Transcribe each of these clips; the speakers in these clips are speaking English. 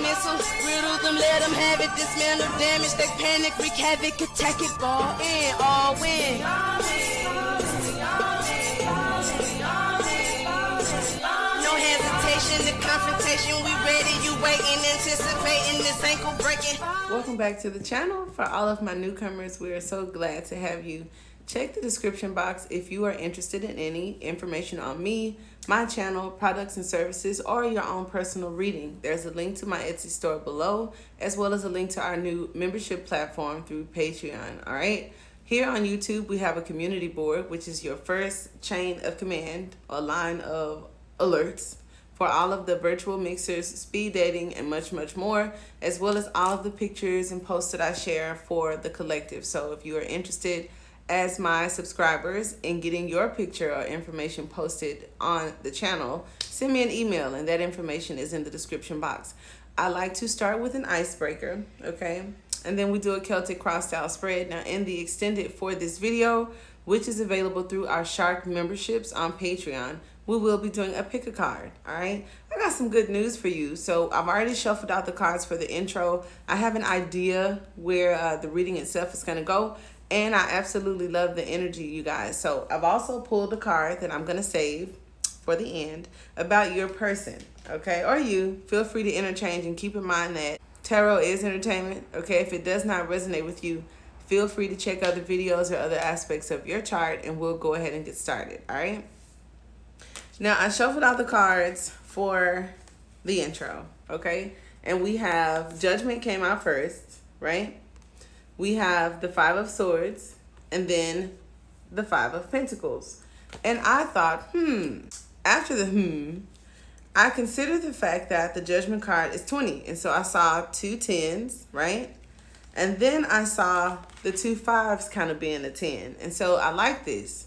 missile. Riddle them, let them have it. Dismantle damage, they panic, wreak havoc, attack it, ball in, all win. No hesitation, the confrontation, we ready, you waiting, anticipating this ankle breaking. Welcome back to the channel. For all of my newcomers, we are so glad to have you. Check the description box if you are interested in any information on me, my channel, products and services, or your own personal reading. There's a link to my Etsy store below, as well as a link to our new membership platform through Patreon. All right. Here on YouTube, we have a community board, which is your first chain of command or line of alerts for all of the virtual mixers, speed dating, and much, much more, as well as all of the pictures and posts that I share for the collective. So if you are interested as my subscribers in getting your picture or information posted on the channel, send me an email, and that information is in the description box. I like to start with an icebreaker, okay? And then we do a Celtic cross style spread. Now in the extended for this video, which is available through our Shark memberships on Patreon, we will be doing a pick a card, all right? I got some good news for you. So I've already shuffled out the cards for the intro. I have an idea where the reading itself is gonna go, and I absolutely love the energy, you guys. So I've also pulled a card that I'm gonna save for the end about your person, okay? Or you, feel free to interchange, and keep in mind that tarot is entertainment, okay? If it does not resonate with you, feel free to check other videos or other aspects of your chart, and we'll go ahead and get started, all right? Now, I shuffled out the cards for the intro, okay? And we have Judgment came out first, right? We have the Five of Swords, and then the Five of Pentacles. And I thought, after the I considered the fact that the Judgment card is 20. And so I saw two tens, right? And then I saw the two fives kind of being a 10. And so I like this.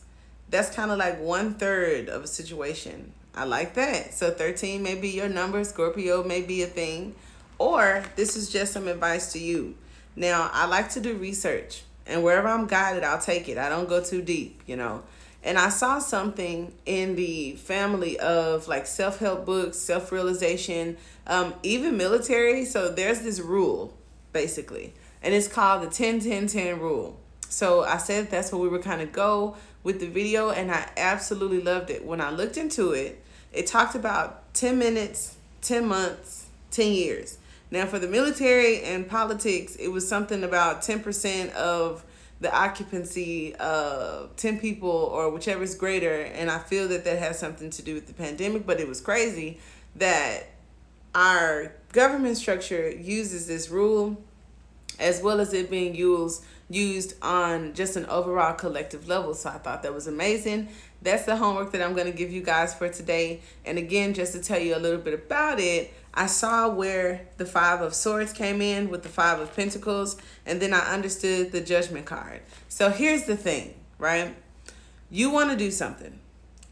That's kind of like 1/3 of a situation. I like that. So 13 may be your number. Scorpio may be a thing. Or this is just some advice to you. Now, I like to do research. And wherever I'm guided, I'll take it. I don't go too deep, you know. And I saw something in the family of like self-help books, self-realization, even military. So there's this rule, basically. And it's called the 10-10-10 rule. So I said that's where we were kind of go with the video, and I absolutely loved it. When I looked into it, it talked about 10 minutes, 10 months, 10 years. Now for the military and politics, it was something about 10% of the occupancy of 10 people or whichever is greater. And I feel that that has something to do with the pandemic, but it was crazy that our government structure uses this rule, as well as it being used on just an overall collective level. So I thought that was amazing. That's the homework that I'm going to give you guys for today. And again, just to tell you a little bit about it, I saw where the Five of Swords came in with the Five of Pentacles, and then I understood the Judgment card. So here's the thing, right? You want to do something.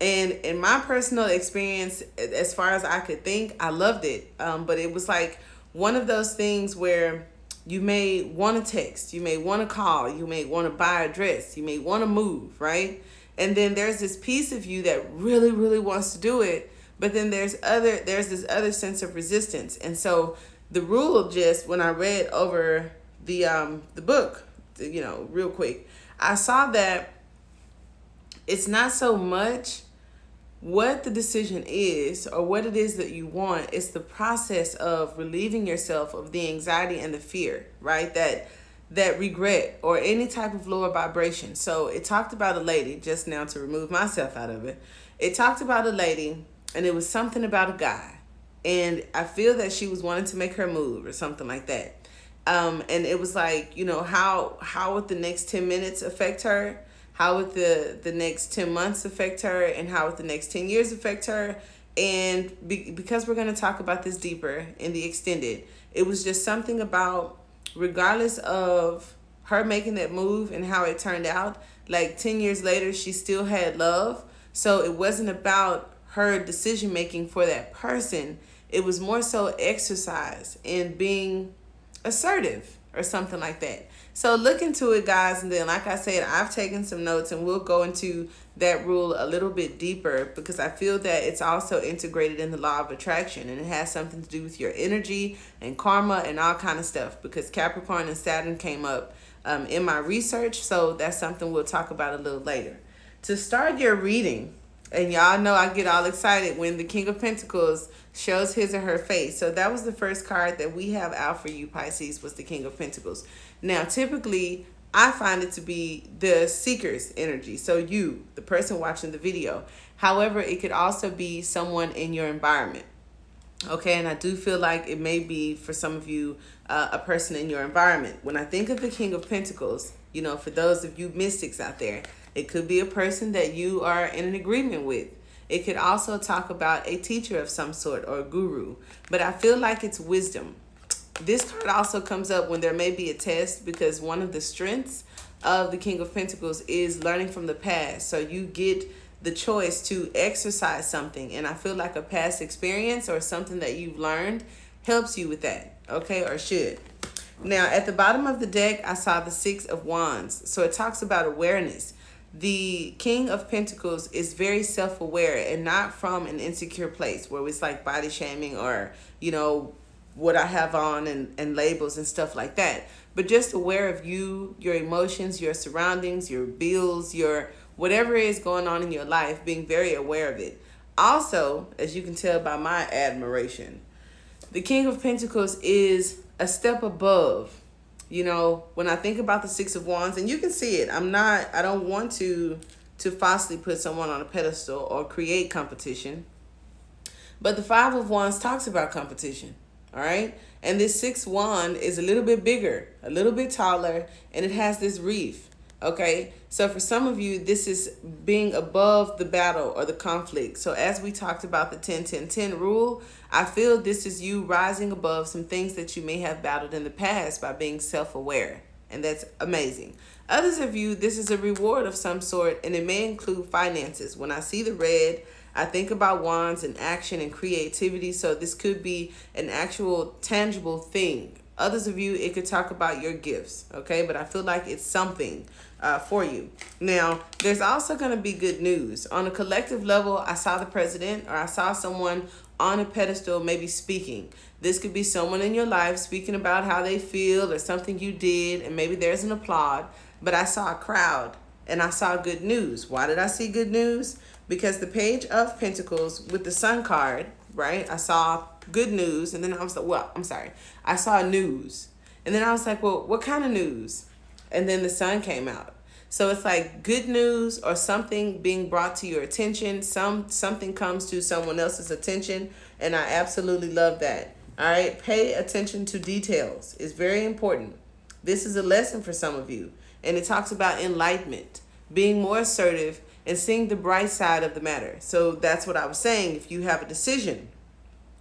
And in my personal experience, as far as I could think, I loved it. But it was like one of those things where you may want to text, you may want to call, you may want to buy a dress, you may want to move, right? And then there's this piece of you that really, really wants to do it, but then there's this other sense of resistance. And so the rule, just when I read over the book, you know, real quick, I saw that it's not so much what the decision is or what it is that you want. It's the process of relieving yourself of the anxiety and the fear, right? That regret or any type of lower vibration. So it talked about a lady, just now to remove myself out of it. It talked about a lady, and it was something about a guy. And I feel that she was wanting to make her move or something like that. And it was like, you know, how would the next 10 minutes affect her? How would the next 10 months affect her? And how would the next 10 years affect her? And because we're going to talk about this deeper in the extended, it was just something about, regardless of her making that move and how it turned out, like 10 years later, she still had love. So it wasn't about her decision making for that person. It was more so exercise in being assertive or something like that. So look into it, guys. And then, like I said, I've taken some notes, and we'll go into that rule a little bit deeper, because I feel that it's also integrated in the law of attraction, and it has something to do with your energy and karma and all kind of stuff, because Capricorn and Saturn came up in my research. So that's something we'll talk about a little later. To start your reading, and y'all know I get all excited when the King of Pentacles shows his or her face. So that was the first card that we have out for you, Pisces, was the King of Pentacles. Now, typically, I find it to be the seeker's energy. So you, the person watching the video. However, it could also be someone in your environment. Okay, and I do feel like it may be, for some of you, a person in your environment. When I think of the King of Pentacles, you know, for those of you mystics out there, it could be a person that you are in an agreement with. It could also talk about a teacher of some sort or a guru. But I feel like it's wisdom. This card also comes up when there may be a test, because one of the strengths of the King of Pentacles is learning from the past. So you get the choice to exercise something. And I feel like a past experience or something that you've learned helps you with that. Okay, or should. Now, at the bottom of the deck, I saw the Six of Wands. So it talks about awareness. The King of Pentacles is very self-aware, and not from an insecure place where it's like body shaming or, you know, what I have on and labels and stuff like that, but just aware of you, your emotions, your surroundings, your bills, your whatever is going on in your life, being very aware of it. Also, as you can tell by my admiration, the King of Pentacles is a step above. You know, when I think about the Six of Wands, and you can see it, I don't want to falsely put someone on a pedestal or create competition, but the Five of Wands talks about competition. All right. And this sixth wand is a little bit bigger, a little bit taller, and it has this wreath. Okay. So for some of you, this is being above the battle or the conflict. So as we talked about the 10-10-10 rule, I feel this is you rising above some things that you may have battled in the past by being self-aware. And that's amazing. Others of you, this is a reward of some sort, and it may include finances. When I see the red, I think about wands and action and creativity. So this could be an actual tangible thing. Others of you, it could talk about your gifts. Okay, but I feel like it's something for you. Now, there's also going to be good news. On a collective level, I saw the president, or I saw someone on a pedestal maybe speaking. This could be someone in your life speaking about how they feel or something you did, and maybe there's an applaud. But I saw a crowd, and I saw good news. Why did I see good news? Because the Page of Pentacles with the Sun card, right? I saw good news, and then I was like, I saw news. And then I was like, well, what kind of news? And then the Sun came out. So it's like good news or something being brought to your attention. Something comes to someone else's attention, and I absolutely love that. All right, pay attention to details. It's very important. This is a lesson for some of you, and it talks about enlightenment, being more assertive, and seeing the bright side of the matter. So that's what I was saying. If you have a decision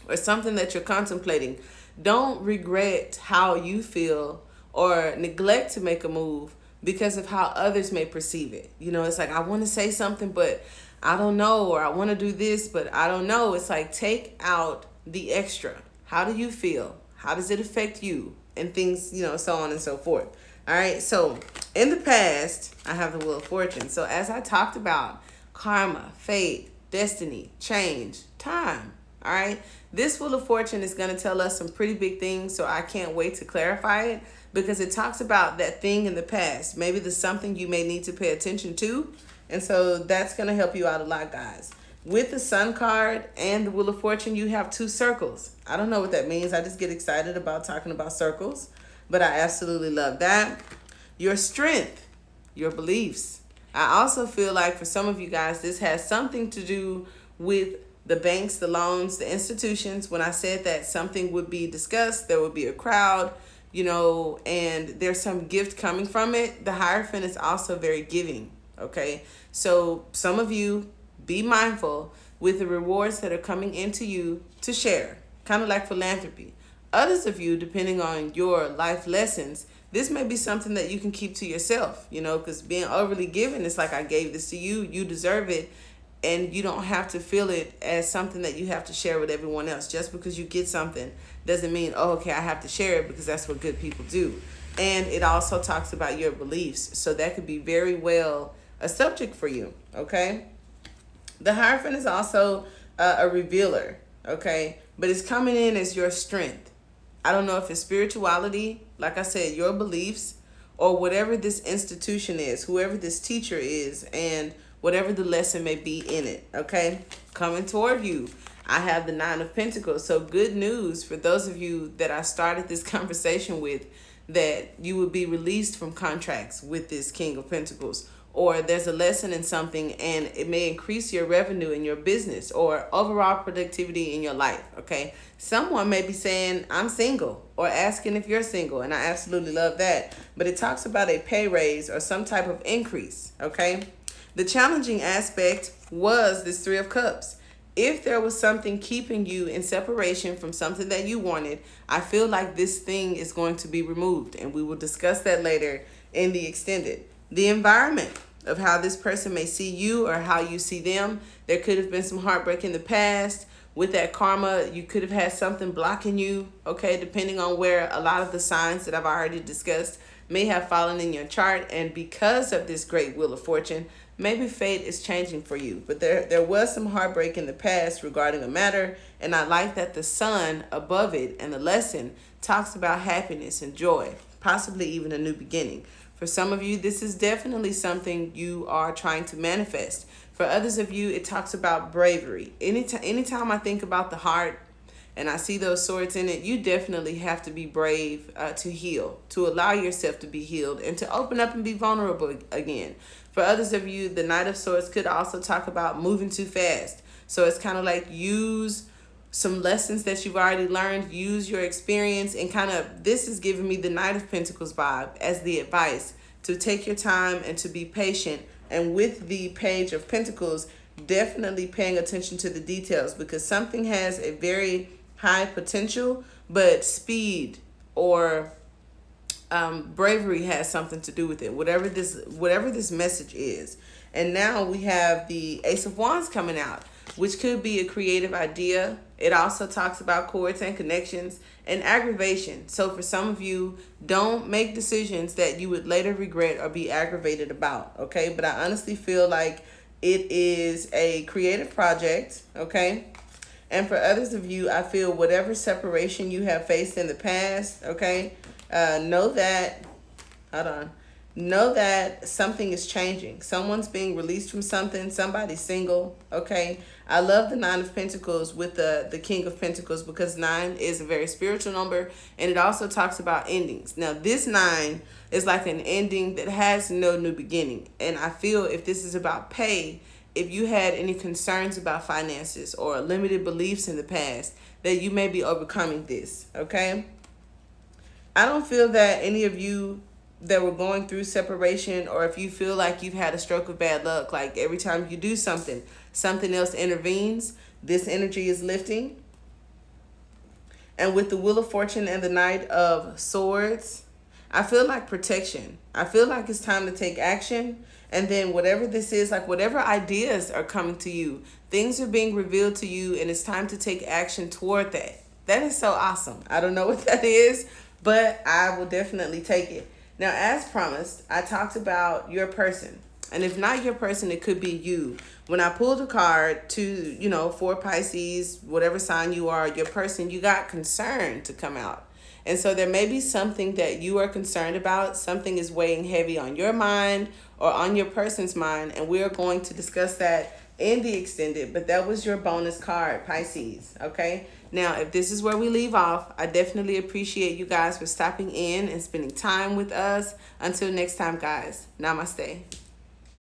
or something that you're contemplating, don't regret how you feel or neglect to make a move because of how others may perceive it. You know, it's like, I want to say something, but I don't know, or I want to do this, but I don't know. It's like, take out the extra. How do you feel? How does it affect you? And things, you know, so on and so forth. All right, so in the past, I have the Wheel of Fortune. So as I talked about karma, fate, destiny, change, time, all right, this Wheel of Fortune is going to tell us some pretty big things, so I can't wait to clarify it, because it talks about that thing in the past. Maybe there's something you may need to pay attention to, and so that's going to help you out a lot, guys. With the Sun card and the Wheel of Fortune, you have two circles. I don't know what that means. I just get excited about talking about circles. But I absolutely love that. Your strength, your beliefs. I also feel like for some of you guys, this has something to do with the banks, the loans, the institutions. When I said that something would be discussed, there would be a crowd, you know, and there's some gift coming from it. The Hierophant is also very giving, okay? So some of you, be mindful with the rewards that are coming into you to share, kind of like philanthropy. Others of you, depending on your life lessons, this may be something that you can keep to yourself, you know, because being overly given, it's like, I gave this to you, you deserve it, and you don't have to feel it as something that you have to share with everyone else. Just because you get something doesn't mean, oh, okay, I have to share it, because that's what good people do. And it also talks about your beliefs. So that could be very well a subject for you, okay? The Hierophant is also a revealer, okay? But it's coming in as your strength. I don't know if it's spirituality, like I said, your beliefs, or whatever this institution is, whoever this teacher is, and whatever the lesson may be in it, okay? Coming toward you, I have the Nine of Pentacles. So good news for those of you that I started this conversation with, that you will be released from contracts with this King of Pentacles. Or there's a lesson in something and it may increase your revenue in your business or overall productivity in your life, okay? Someone may be saying, I'm single, or asking if you're single, and I absolutely love that. But it talks about a pay raise or some type of increase, okay? The challenging aspect was this Three of Cups. If there was something keeping you in separation from something that you wanted, I feel like this thing is going to be removed, and we will discuss that later in the extended. The environment of how this person may see you or how you see them. There could have been some heartbreak in the past. With that karma, you could have had something blocking you, okay, depending on where a lot of the signs that I've already discussed may have fallen in your chart. And because of this great wheel of fortune, maybe fate is changing for you. But there was some heartbreak in the past regarding a matter, and I like that the sun above it and the lesson talks about happiness and joy, possibly even a new beginning. For some of you, this is definitely something you are trying to manifest. For others of you, it talks about bravery. Anytime I think about the heart and I see those swords in it, you definitely have to be brave to heal, to allow yourself to be healed, and to open up and be vulnerable again. For others of you, the Knight of Swords could also talk about moving too fast. So it's kind of like use some lessons that you've already learned, use your experience, and kind of, this is giving me the Knight of Pentacles vibe as the advice to take your time and to be patient. And with the Page of Pentacles, definitely paying attention to the details, because something has a very high potential, but speed or bravery has something to do with it, whatever this message is. And now we have the Ace of Wands coming out, which could be a creative idea. It also talks about cords and connections and aggravation. So for some of you, don't make decisions that you would later regret or be aggravated about, okay? But I honestly feel like it is a creative project, okay? And for others of you, I feel whatever separation you have faced in the past, okay? Know that something is changing. Someone's being released from something. Somebody's single, okay? I love the Nine of Pentacles with the King of Pentacles, because 9 is a very spiritual number, and it also talks about endings. Now, this 9 is like an ending that has no new beginning. And I feel if this is about pay, if you had any concerns about finances or limited beliefs in the past, that you may be overcoming this, okay? I don't feel that any of you that were going through separation, or if you feel like you've had a stroke of bad luck, like every time you do something, something else intervenes, this energy is lifting. And with the Wheel of Fortune and the Knight of Swords, I feel like protection. I feel like it's time to take action. And then whatever this is, like whatever ideas are coming to you, things are being revealed to you, and it's time to take action toward that. That is so awesome. I don't know what that is, but I will definitely take it. Now, as promised, I talked about your person. And if not your person, it could be you. When I pulled a card to, for Pisces, whatever sign you are, your person, you got concern to come out. And so there may be something that you are concerned about. Something is weighing heavy on your mind or on your person's mind. And we're going to discuss that in the extended. But that was your bonus card, Pisces. Okay. Now, if this is where we leave off, I definitely appreciate you guys for stopping in and spending time with us. Until next time, guys. Namaste.